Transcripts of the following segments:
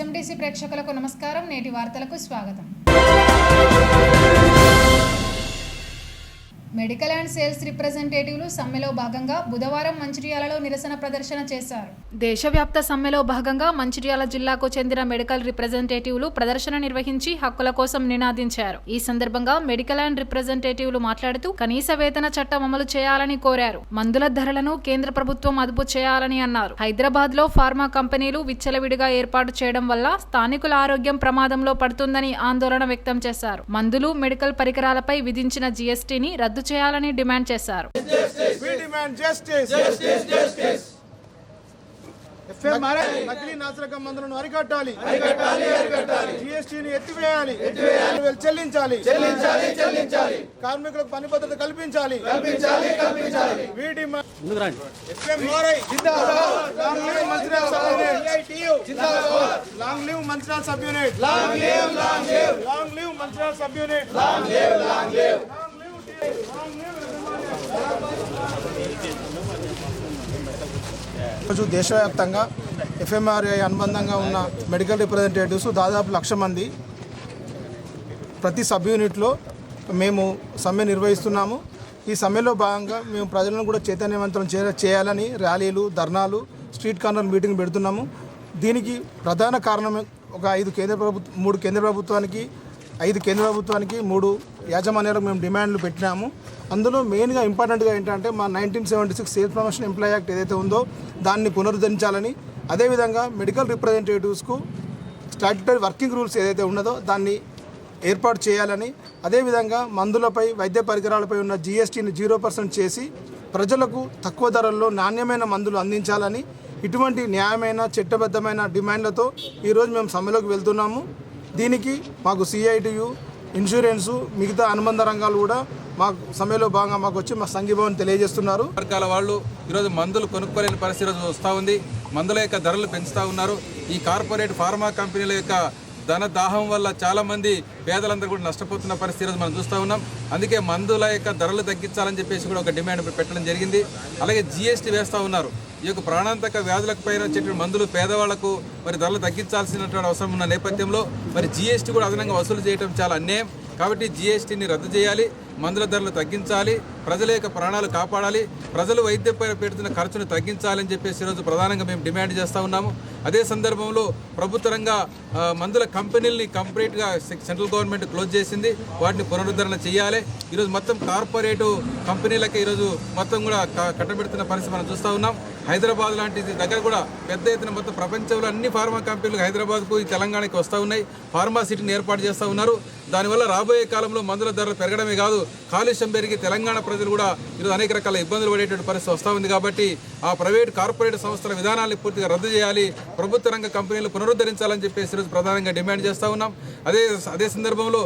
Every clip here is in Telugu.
SMDC ప్రేక్షకులకు నమస్కారం. నేటి వార్తలకు స్వాగతం. మెడికల్ అండ్ సేల్స్ రిప్రజెంటేటివ్లు సమ్మెలో భాగంగా బుధవారం మంచిర్యాలలో నిరసన ప్రదర్శన చేశారు. దేశవ్యాప్త సమ్మెలో భాగంగా మంచిర్యాల జిల్లాకు చెందిన మెడికల్ రిప్రజెంటేటివ్లు ప్రదర్శన నిర్వహించి హక్కుల కోసం నినాదించారు. ఈ సందర్భంగా మెడికల్ అండ్ రిప్రజెంటేటివ్లు మాట్లాడుతూ కనీస వేతన చట్టం అమలు చేయాలని కోరారు. మందుల ధరలను కేంద్ర ప్రభుత్వం అదుపు చేయాలని అన్నారు. హైదరాబాద్ లో ఫార్మా కంపెనీలు విచ్చలవిడిగా ఏర్పాటు చేయడం వల్ల స్థానికుల ఆరోగ్యం ప్రమాదంలో పడుతుందని ఆందోళన వ్యక్తం చేశారు. మందులు, మెడికల్ పరికరాలపై విధించిన జీఎస్టీని రద్దు చేయాలని డిమాండ్ చేశారు. నకిలీ నాసిరకం మందులను అరికట్టాలి, జీఎస్టీని ఎత్తివేయాలి, చెల్లించాలి, కార్మికులకు పని భద్రత కల్పించాలి. Long live Mancherial sub unit, long live Mancherial sub unit. ఈరోజు దేశవ్యాప్తంగా ఎఫ్ఎంఆర్ఐ అనుబంధంగా ఉన్న మెడికల్ రిప్రజెంటేటివ్స్ దాదాపు 1,00,000 మంది ప్రతి సబ్ యూనిట్లో మేము సమ్మె నిర్వహిస్తున్నాము. ఈ సమ్మెలో భాగంగా మేము ప్రజలను కూడా చైతన్యవంతం చేయాలని ర్యాలీలు, ధర్నాలు, స్ట్రీట్ కార్నర్ మీటింగ్ పెడుతున్నాము. దీనికి ప్రధాన కారణం ఒక 3 కేంద్ర ప్రభుత్వానికి, 5 కేంద్ర ప్రభుత్వానికి, 3 యాజమాన్యాలకు మేము డిమాండ్లు పెట్టినాము. అందులో మెయిన్గా ఇంపార్టెంట్గా ఏంటంటే మా 1976 సేల్స్ ప్రమోషన్ ఎంప్లాయీ యాక్ట్ ఏదైతే ఉందో దాన్ని పునరుద్ధరించాలని, అదేవిధంగా మెడికల్ రిప్రజెంటేటివ్స్కు స్టాట్యుటరీ వర్కింగ్ రూల్స్ ఏదైతే ఉన్నదో దాన్ని ఏర్పాటు చేయాలని, అదేవిధంగా మందులపై, వైద్య పరికరాలపై ఉన్న జీఎస్టీని 0% చేసి ప్రజలకు తక్కువ ధరల్లో నాణ్యమైన మందులు అందించాలని, ఇటువంటి న్యాయమైన చట్టబద్ధమైన డిమాండ్లతో ఈరోజు మేము సమ్మెలోకి వెళ్తున్నాము. దీనికి మాకు సిఐటియు, ఇన్సూరెన్సు, మిగతా అనుబంధ రంగాలు కూడా మాకు సమ్మెలో భాగంగా మాకు వచ్చి మా సంఘీభావం తెలియజేస్తున్నారు. వర్గాల వాళ్ళు ఈరోజు మందులు కొనుక్కోలేని పరిస్థితి రోజు వస్తూ ఉంది. మందుల యొక్క ధరలు పెంచుతూ ఉన్నారు. ఈ కార్పొరేట్ ఫార్మా కంపెనీల యొక్క ధన దాహం వల్ల చాలామంది పేదలందరూ కూడా నష్టపోతున్న పరిస్థితి రోజు మనం చూస్తూ ఉన్నాం. అందుకే మందుల యొక్క ధరలు తగ్గించాలని చెప్పేసి కూడా ఒక డిమాండ్ పెట్టడం జరిగింది. అలాగే జీఎస్టీ వేస్తూ ఉన్నారు. ఈ యొక్క ప్రాణాంతక వ్యాధులకు పైన వచ్చేటువంటి మందులు పేదవాళ్లకు మరి ధరలు తగ్గించాల్సినటువంటి అవసరం ఉన్న నేపథ్యంలో మరి జీఎస్టీ కూడా అదనంగా వసూలు చేయడం చాలా అన్యాయం. కాబట్టి జీఎస్టీని రద్దు చేయాలి, మందుల ధరలు తగ్గించాలి, ప్రజల యొక్క ప్రాణాలు కాపాడాలి, ప్రజలు వైద్యంపై పెడుతున్న ఖర్చును తగ్గించాలని చెప్పేసి ఈరోజు ప్రధానంగా మేము డిమాండ్ చేస్తూ ఉన్నాము. అదే సందర్భంలో ప్రభుత్వ రంగ మందుల కంపెనీలని కంప్లీట్గా సెంట్రల్ గవర్నమెంట్ క్లోజ్ చేసింది. వాటిని పునరుద్ధరణ చేయాలి. ఈరోజు మొత్తం కార్పొరేటు కంపెనీలకి ఈరోజు మొత్తం కూడా కట్టబెడుతున్న పరిస్థితి మనం చూస్తూ ఉన్నాం. హైదరాబాద్ లాంటి దగ్గర కూడా పెద్ద ఎత్తున మొత్తం ప్రపంచంలో అన్ని ఫార్మా కంపెనీలు హైదరాబాద్కు, ఈ తెలంగాణకి వస్తూ ఉన్నాయి. ఫార్మా సిటీని ఏర్పాటు చేస్తూ ఉన్నారు. దానివల్ల రాబోయే కాలంలో మందుల ధరలు పెరగడమే కాదు, కాలుష్యం పెరిగి తెలంగాణ ప్రజలు కూడా ఈరోజు అనేక రకాల ఇబ్బందులు పడేటువంటి పరిస్థితి వస్తూ ఉంది. కాబట్టి ఆ ప్రైవేట్ కార్పొరేట్ సంస్థల విధానాన్ని పూర్తిగా రద్దు చేయాలి, ప్రభుత్వ రంగ కంపెనీలు పునరుద్ధరించాలని చెప్పేసి ఈరోజు ప్రధానంగా డిమాండ్ చేస్తూ ఉన్నాం. అదే సందర్భంలో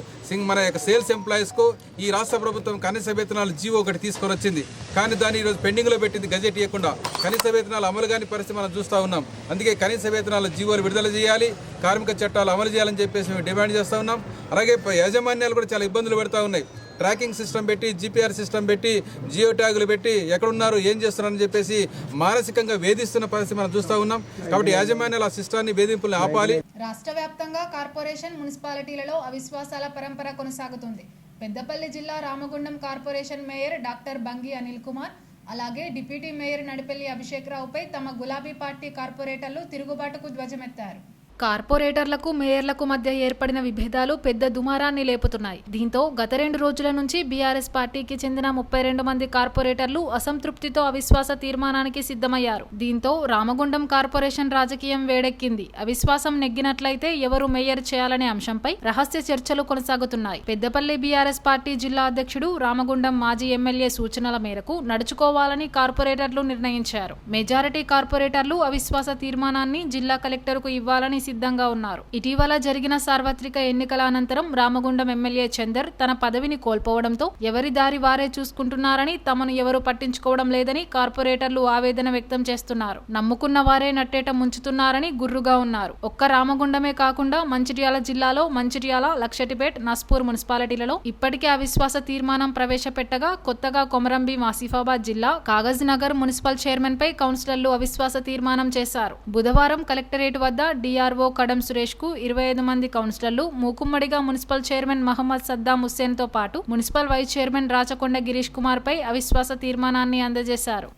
మన యొక్క సేల్స్ ఎంప్లాయీస్కు ఈ రాష్ట్ర ప్రభుత్వం కనీస వేతనాలు జీవో ఒకటి తీసుకొని వచ్చింది. కానీ దాన్ని ఈరోజు పెండింగ్లో పెట్టింది, గజెట్ ఇవ్వకుండా. కనీస వేతనాలు అమలు కాని పరిస్థితి మనం చూస్తూ ఉన్నాం. అందుకే కనీస వేతనాల జీవోలు విడుదల చేయాలి, కార్మిక చట్టాలు అమలు చేయాలని చెప్పేసి మేము డిమాండ్ చేస్తూ ఉన్నాం. అలాగే యాజమాన్యాలు కూడా చాలా ఇబ్బందులు పెడతా ఉన్నాయి. ట్రాకింగ్ సిస్టమ్ పెట్టి, జీపీఆర్ సిస్టమ్ పెట్టి, జియో ట్యాగులు పెట్టి ఎక్కడున్నారు, ఏం చేస్తున్నారని చెప్పేసి మానసికంగా వేధిస్తున్న పరిస్థితి మనం చూస్తూ ఉన్నాం. కాబట్టి యాజమాన్యాలు ఆ సిస్టాన్ని, వేధింపుల్ని ఆపాలి. రాష్ట్ర వ్యాప్తంగా కార్పొరేషన్, మున్సిపాలిటీలలో అవిశ్వాసాల పరంపర కొనసాగుతుంది. పెద్దపల్లి జిల్లా Ramagundam corporation mayor doctor Bangi Anil Kumar, అలాగే డిప్యూటీ మేయర్ నడిపెల్లి అభిషేక్ రావుపై తమ గులాబీ పార్టీ కార్పొరేటర్లు తిరుగుబాటుకు ధ్వజమెత్తారు. కార్పొరేటర్లకు, మేయర్లకు మధ్య ఏర్పడిన విభేదాలు పెద్ద దుమారాన్ని లేపుతున్నాయి. దీంతో గత 2 రోజుల నుంచి బీఆర్ఎస్ పార్టీకి చెందిన 32 మంది కార్పొరేటర్లు అసంతృప్తితో అవిశ్వాస తీర్మానానికి సిద్ధమయ్యారు. దీంతో రామగుండం కార్పొరేషన్ రాజకీయం వేడెక్కింది. అవిశ్వాసం నెగ్గినట్లయితే ఎవరు మేయర్ చేయాలనే అంశంపై రహస్య చర్చలు కొనసాగుతున్నాయి. పెద్దపల్లి బీఆర్ఎస్ పార్టీ జిల్లా అధ్యక్షుడు, రామగుండం మాజీ ఎమ్మెల్యే సూచనల మేరకు నడుచుకోవాలని కార్పొరేటర్లు నిర్ణయించారు. మెజారిటీ కార్పొరేటర్లు అవిశ్వాస తీర్మానాన్ని జిల్లా కలెక్టర్కు ఇవ్వాలని సిద్ధంగా ఉన్నారు. ఇటీవల జరిగిన సార్వత్రిక ఎన్నికల అనంతరం రామగుండం ఎమ్మెల్యే చందర్ తన పదవిని కోల్పోవడంతో ఎవరి దారి వారే చూసుకుంటున్నారని, తమను ఎవరు పట్టించుకోవడం లేదని కార్పొరేటర్లు ఆవేదన వ్యక్తం చేస్తున్నారు. నమ్ముకున్న వారే నట్టేట ముంచుతున్నారని గుర్రుగా ఉన్నారు. ఒక్క రామగుండమే కాకుండా మంచిర్యాల జిల్లాలో మంచిర్యాల, లక్షటిపేట్, నస్పూర్ మున్సిపాలిటీలలో ఇప్పటికే అవిశ్వాస తీర్మానం ప్రవేశపెట్టగా, కొత్తగా కొమరంభీం, ఆసిఫాబాద్ జిల్లా కాగజ్ నగర్ మున్సిపల్ చైర్మన్ పై కౌన్సిలర్లు అవిశ్వాస తీర్మానం చేశారు. బుధవారం కలెక్టరేట్ వద్ద డిఆర్ఓ ఆర్ఓ కడం సురేష్కు 25 మంది కౌన్సిలర్లు, మూకుమ్మడిగా మున్సిపల్ చైర్మన్ మహమ్మద్ సద్దాం హుస్సేన్తో పాటు municipal vice chairman Rachakonda Girish కుమార్పై అవిశ్వాస తీర్మానాన్ని అందజేశారు.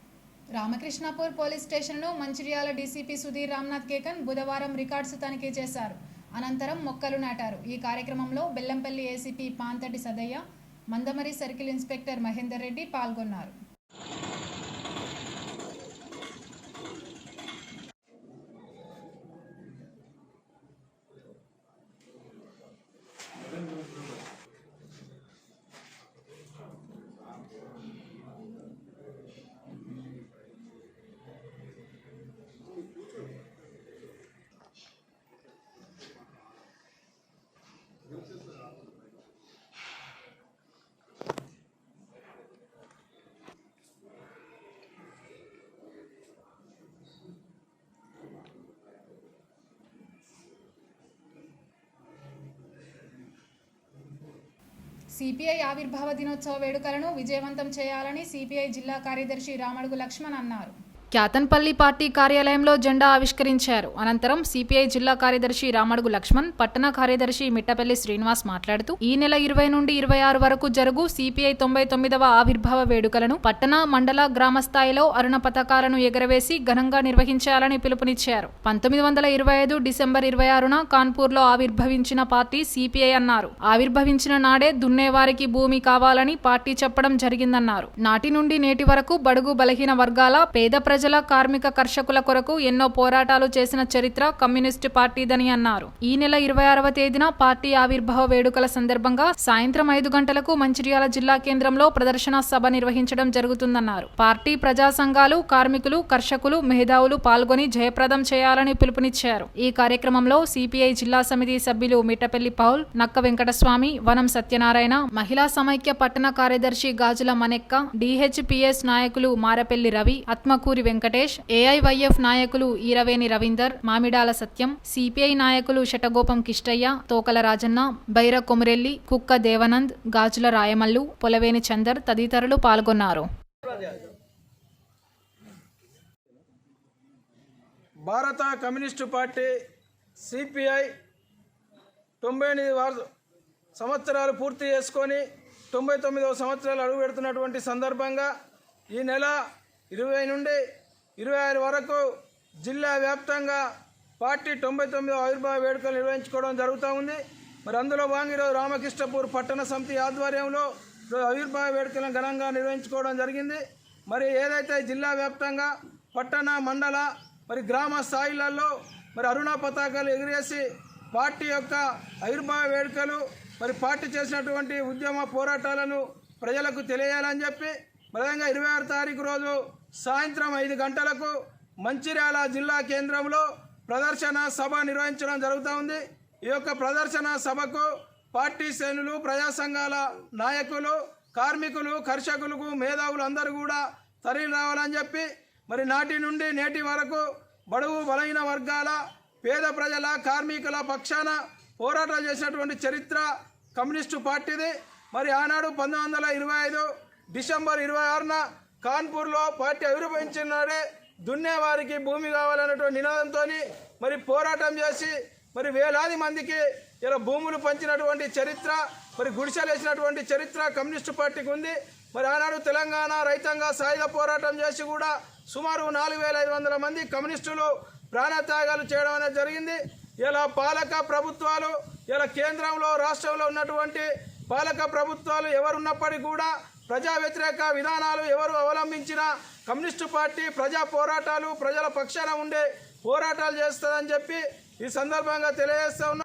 రామకృష్ణాపూర్ పోలీస్ స్టేషన్ను మంచిర్యాల డీసీపీ సుధీర్ రామ్నాథ్ కేకన్ బుధవారం రికార్డ్స్ తనిఖీ చేశారు. అనంతరం మొక్కలు నాటారు. ఈ కార్యక్రమంలో Bellampalli ACP Panthati Sadaiah, Mandamarri circle inspector Mahender Reddy పాల్గొన్నారు. సిపిఐ ఆవిర్భావ దినోత్సవ వేడుకలను విజయవంతం చేయాలని సిపిఐ జిల్లా కార్యదర్శి రామడుగు లక్ష్మణ్ అన్నారు. క్యాతన్పల్లి పార్టీ కార్యాలయంలో జెండా ఆవిష్కరించారు. అనంతరం సిపిఐ జిల్లా కార్యదర్శి రామడుగు లక్ష్మణ్, పట్టణ కార్యదర్శి మిట్టపల్లి శ్రీనివాస్ మాట్లాడుతూ ఈ నెల 20 నుండి 26 వరకు జరుగు సిపిఐ 99వ ఆవిర్భావ వేడుకలను పట్టణ, మండల, గ్రామ స్థాయిలో అరుణ పతాకాలను ఎగరవేసి ఘనంగా నిర్వహించాలని పిలుపునిచ్చారు. 1925 డిసెంబర్ 26న కాన్పూర్లో ఆవిర్భవించిన పార్టీ సిపిఐ అన్నారు. ఆవిర్భవించిన నాడే దున్నేవారికి భూమి కావాలని పార్టీ చెప్పడం జరిగిందన్నారు. నాటి నుండి నేటి వరకు బడుగు బలహీన వర్గాల, పేద ప్రజల, కార్మిక, కర్షకుల కొరకు ఎన్నో పోరాటాలు చేసిన చరిత్ర కమ్యూనిస్టు పార్టీదని అన్నారు. ఈ నెల 26వ తేదీన పార్టీ ఆవిర్భావ వేడుకల సందర్భంగా సాయంత్రం 5 గంటలకు మంచిర్యాల జిల్లా కేంద్రంలో ప్రదర్శన సభ నిర్వహించడం జరుగుతుందన్నారు. పార్టీ, ప్రజా సంఘాలు, కార్మికులు, కర్షకులు, మేధావులు పాల్గొని జయప్రదం చేయాలని పిలుపునిచ్చారు. ఈ కార్యక్రమంలో సిపిఐ జిల్లా సమితి సభ్యులు మిట్టపల్లి పౌల్, నక్క వెంకటస్వామి, వనం సత్యనారాయణ, మహిళా సమైక్య పట్టణ కార్యదర్శి గాజుల మనెక్క, డిహెచ్పిఎస్ నాయకులు మారపెల్లి రవి, ఆత్మకూరి వెంకటేష్, ఏఐవైఎఫ్ నాయకులు ఈరవేణి రవీందర్, మామిడాల సత్యం, సిపిఐ నాయకులు శటగోపం కిష్టయ్య, తోకల రాజన్న, బైర కొమురెల్లి, కుక్క దేవనంద్, గాజుల రాయమల్లు, పొలవేని చందర్ తదితరులు పాల్గొన్నారు. భారత కమ్యూనిస్టు పార్టీ సిపిఐ 98 సంవత్సరాలు పూర్తి చేసుకొని 99వ సంవత్సరాలు అడుగు పెడుతున్నటువంటి సందర్భంగా ఈ నెల 20 నుండి 26 వరకు జిల్లా వ్యాప్తంగా పార్టీ 99వ ఆవిర్భావ వేడుకలు నిర్వహించుకోవడం జరుగుతూ ఉంది. మరి అందులో భాగంగా ఈరోజు రామకృష్ణపూర్ పట్టణ సమితి ఆధ్వర్యంలో ఆవిర్భావ వేడుకలను ఘనంగా నిర్వహించుకోవడం జరిగింది. మరి ఏదైతే జిల్లా వ్యాప్తంగా పట్టణ, మండల, మరి గ్రామ స్థాయిలలో మరి అరుణ పతాకాలు ఎగిరేసి పార్టీ యొక్క ఆవిర్భావ వేడుకలు, మరి పార్టీ చేసినటువంటి ఉద్యమ పోరాటాలను ప్రజలకు తెలియాలని చెప్పి ప్రధానంగా 26 తారీఖు రోజు సాయంత్రం 5 గంటలకు మంచిర్యాల జిల్లా కేంద్రంలో ప్రదర్శన సభ నిర్వహించడం జరుగుతూ ఉంది. ఈ యొక్క ప్రదర్శన సభకు పార్టీ శ్రేణులు, ప్రజా సంఘాల నాయకులు, కార్మికులు, కర్షకులకు, మేధావులు అందరూ కూడా తరలి రావాలని చెప్పి మరి నాటి నుండి నేటి వరకు బడుగు బలహీన వర్గాల, పేద ప్రజల, కార్మికుల పక్షాన పోరాటాలు చేసినటువంటి చరిత్ర కమ్యూనిస్టు పార్టీది. మరి ఆనాడు 1925 డిసెంబర్ 26న కాన్పూర్లో పార్టీ ఆవిర్భవించిన నాడే దున్నేవారికి భూమి కావాలన్నటువంటి నినాదంతో మరి పోరాటం చేసి మరి వేలాది మందికి ఇలా భూములు పంచినటువంటి చరిత్ర, మరి గుడిసెలు వేసినటువంటి చరిత్ర కమ్యూనిస్టు పార్టీకి ఉంది. మరి ఆనాడు తెలంగాణ రైతాంగ సాయుధ పోరాటం చేసి కూడా సుమారు 4500 మంది కమ్యూనిస్టులు ప్రాణత్యాగాలు చేయడం అనేది జరిగింది. ఇలా పాలక ప్రభుత్వాలు, ఇలా కేంద్రంలో, రాష్ట్రంలో ఉన్నటువంటి పాలక ప్రభుత్వాలు ఎవరున్నప్పటికీ కూడా ప్రజా వ్యతిరేక విధానాలు ఎవరు అవలంబించినా కమ్యూనిస్టు పార్టీ ప్రజా పోరాటాలు, ప్రజల పక్షాన ఉండే పోరాటాలు చేస్తుందని చెప్పి ఈ సందర్భంగా తెలియజేస్తా ఉన్నా.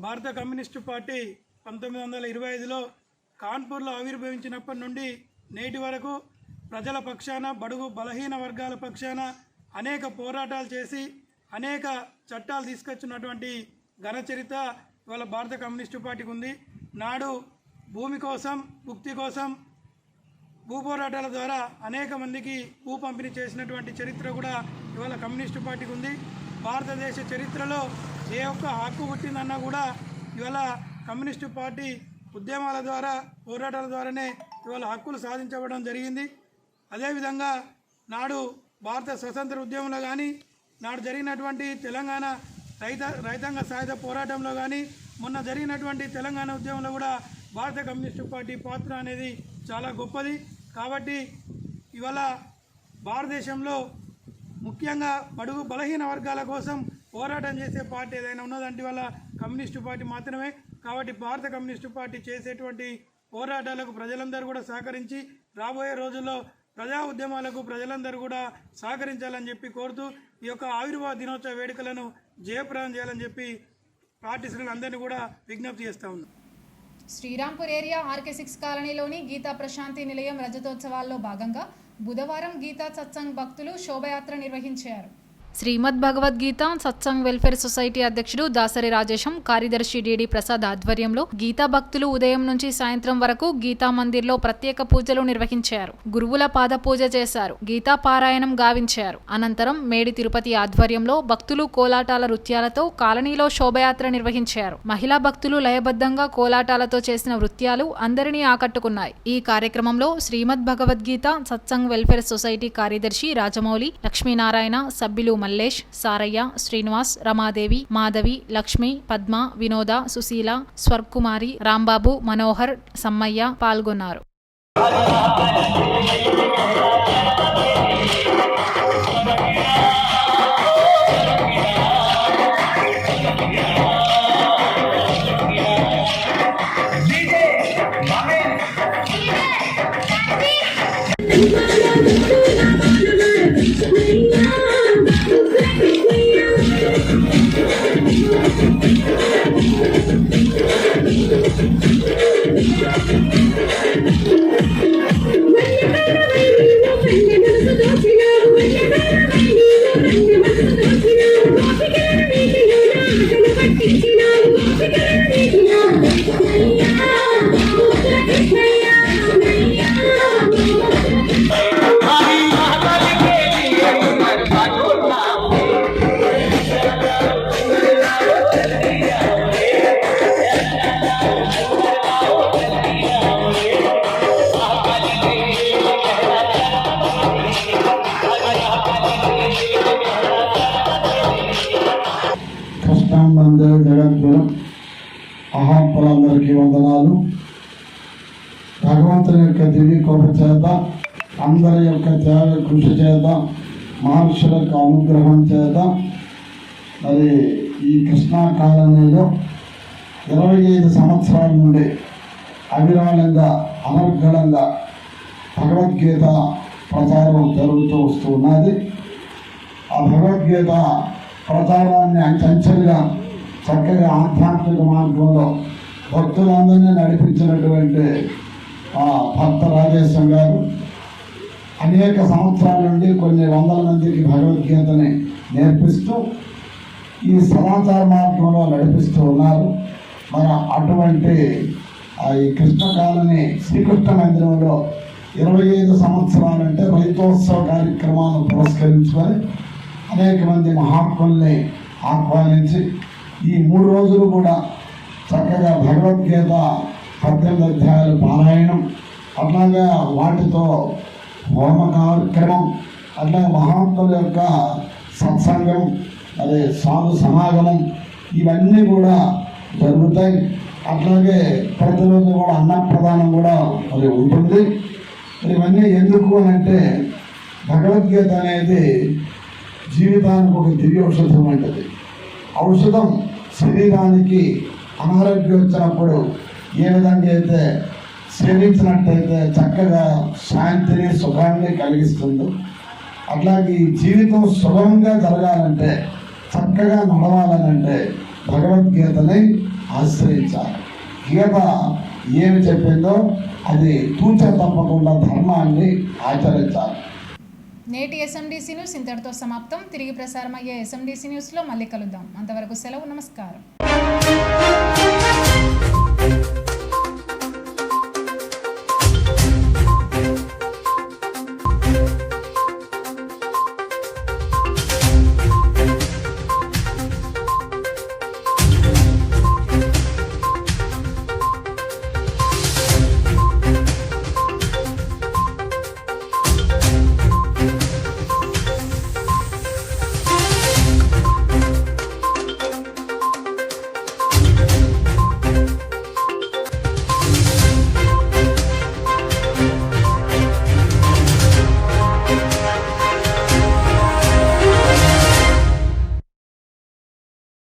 భారత కమ్యూనిస్టు పార్టీ 1925లో కాన్పూర్లో ఆవిర్భవించినప్పటి నుండి నేటి వరకు ప్రజల పక్షాన, బడుగు బలహీన వర్గాల పక్షాన అనేక పోరాటాలు చేసి అనేక చట్టాలు తీసుకొచ్చినటువంటి ఘన చరిత్ర ఇవాళ భారత కమ్యూనిస్టు పార్టీకి ఉంది. నాడు భూమి కోసం, ముక్తి కోసం భూ పోరాటాల ద్వారా అనేక మందికి భూ పంపిణీ చేసినటువంటి చరిత్ర కూడా ఇవాళ కమ్యూనిస్టు పార్టీకి ఉంది. భారతదేశ చరిత్రలో ఏ ఒక్క హక్కు పుట్టిందన్నా కూడా ఇవాళ కమ్యూనిస్టు పార్టీ ఉద్యమాల ద్వారా, పోరాటాల ద్వారానే ఇవాళ హక్కులు సాధించబడడం జరిగింది. అదేవిధంగా నాడు భారత స్వతంత్ర ఉద్యమంలో కానీ, నాడు జరిగినటువంటి తెలంగాణ రైతాంగ సాయుధ పోరాటంలో కానీ మొన్న జరిగినటువంటి తెలంగాణ ఉద్యమంలో కూడా భారత కమ్యూనిస్టు పార్టీ పాత్ర అనేది చాలా గొప్పది. కాబట్టి ఇవాళ భారతదేశంలో ముఖ్యంగా బడుగు బలహీన వర్గాల కోసం పోరాటం చేసే పార్టీ ఏదైనా ఉన్నదంటే వల్ల కమ్యూనిస్టు పార్టీ మాత్రమే. కాబట్టి భారత కమ్యూనిస్టు పార్టీ చేసేటువంటి పోరాటాలకు ప్రజలందరూ కూడా సహకరించి రాబోయే రోజుల్లో ప్రజా ఉద్యమాలకు ప్రజలందరూ కూడా సహకరించాలని చెప్పి కోరుతూ ఈ యొక్క ఆవిర్భావ దినోత్సవ వేడుకలను జయప్రదం చేయాలని చెప్పి పార్టీ శ్రేణులందరినీ కూడా విజ్ఞప్తి చేస్తూ ఉన్నాం. శ్రీరాంపూర్ ఏరియా RK6 కాలనీలోని గీతా ప్రశాంతి నిలయం రజతోత్సవాల్లో భాగంగా బుధవారం గీతా సత్సంగ్ భక్తులు శోభయాత్ర నిర్వహించారు. శ్రీమద్ భగవద్గీత సత్సంగ్ వెల్ఫేర్ సొసైటీ అధ్యక్షుడు దాసరి రాజేశం, కార్యదర్శి డిడి ప్రసాద్ ఆధ్వర్యంలో గీతా భక్తులు ఉదయం నుంచి సాయంత్రం వరకు గీతా మందిర్లో ప్రత్యేక పూజలు నిర్వహించారు. గురువుల పాద పూజ చేశారు. గీతా పారాయణం గావించారు. అనంతరం మేడి తిరుపతి ఆధ్వర్యంలో భక్తులు కోలాటాల నృత్యాలతో కాలనీలో శోభయాత్ర నిర్వహించారు. మహిళా భక్తులు లయబద్ధంగా కోలాటాలతో చేసిన నృత్యాలు అందరినీ ఆకట్టుకున్నాయి. ఈ కార్యక్రమంలో శ్రీమద్ భగవద్గీత సత్సంగ్ వెల్ఫేర్ సొసైటీ కార్యదర్శి రాజమౌళి, లక్ష్మీనారాయణ, సభ్యులు మల్లేష్, సారయ్య, శ్రీనివాస్, రమాదేవి, మాధవి, లక్ష్మి, పద్మ, వినోద, సుశీల, స్వర్కుమారి, రాంబాబు, మనోహర్, సమ్మయ్య పాల్గొన్నారు. జగద్గురు మహాత్ములందరికీ వందనాలు. భగవంతుని యొక్క దివ్య కృప చేత, అందరి యొక్క త్యాగ కృషి చేత, మహర్షుల యొక్క అనుగ్రహం చేత మరి ఈ కృష్ణా కాలనీలో 25 సంవత్సరాల నుండి అవిరాళంగా అనర్గళంగా భగవద్గీత ప్రచారం జరుగుతూ వస్తూ ఉన్నది. ఆ భగవద్గీత ప్రచారాన్ని అంచెంచెలుగా చక్కగా ఆధ్యాత్మిక మార్గంలో భక్తులందరినీ నడిపించినటువంటి భక్త రాజేశం గారు అనేక సంవత్సరాల నుండి కొన్ని వందల మందికి భగవద్గీతని నేర్పిస్తూ ఈ సమాచార మార్గంలో నడిపిస్తూ ఉన్నారు. మన అటువంటి ఈ కృష్ణకాలని శ్రీకృష్ణ మందిరంలో 25 సంవత్సరాలంటే రైతోత్సవ కార్యక్రమాలను పురస్కరించుకొని అనేక మంది మహాత్ముల్ని ఆహ్వానించి ఈ 3 రోజులు కూడా చక్కగా భగవద్గీత 18 అధ్యాయాలు పారాయణం, అట్లాగే వాటితో హోమ కార్యక్రమం, అట్లాగే మహాత్ముల యొక్క సత్సంగం, అదే సాధు సమాగమం ఇవన్నీ కూడా జరుగుతాయి. అట్లాగే ప్రతిరోజు కూడా అన్నప్రదానం కూడా మరి ఉంటుంది. మరి ఇవన్నీ ఎందుకు అంటే భగవద్గీత అనేది జీవితానికి ఒక దివ్య ఔషధం వంటిది. ఔషధం శరీరానికి అనారోగ్యం వచ్చినప్పుడు ఏ విధంగా అయితే సేవించినట్టయితే చక్కగా శాంతిని సుఖాన్ని కలిగిస్తుందో, అట్లాగే ఈ జీవితం సుగమంగా జరగాలంటే, చక్కగా నడవాలనంటే భగవద్గీతని ఆశ్రయించాలి. గీత ఏమి చెప్పిందో అది తూచ తప్పకుండా ధర్మాన్ని ఆచరించాలి. నేటి SMDC న్యూస్ ఇంతటితో సమాప్తం. తిరిగి ప్రసారం అయ్యే SMDC న్యూస్లో మళ్ళీ కలుద్దాం. అంతవరకు సెలవు. నమస్కారం.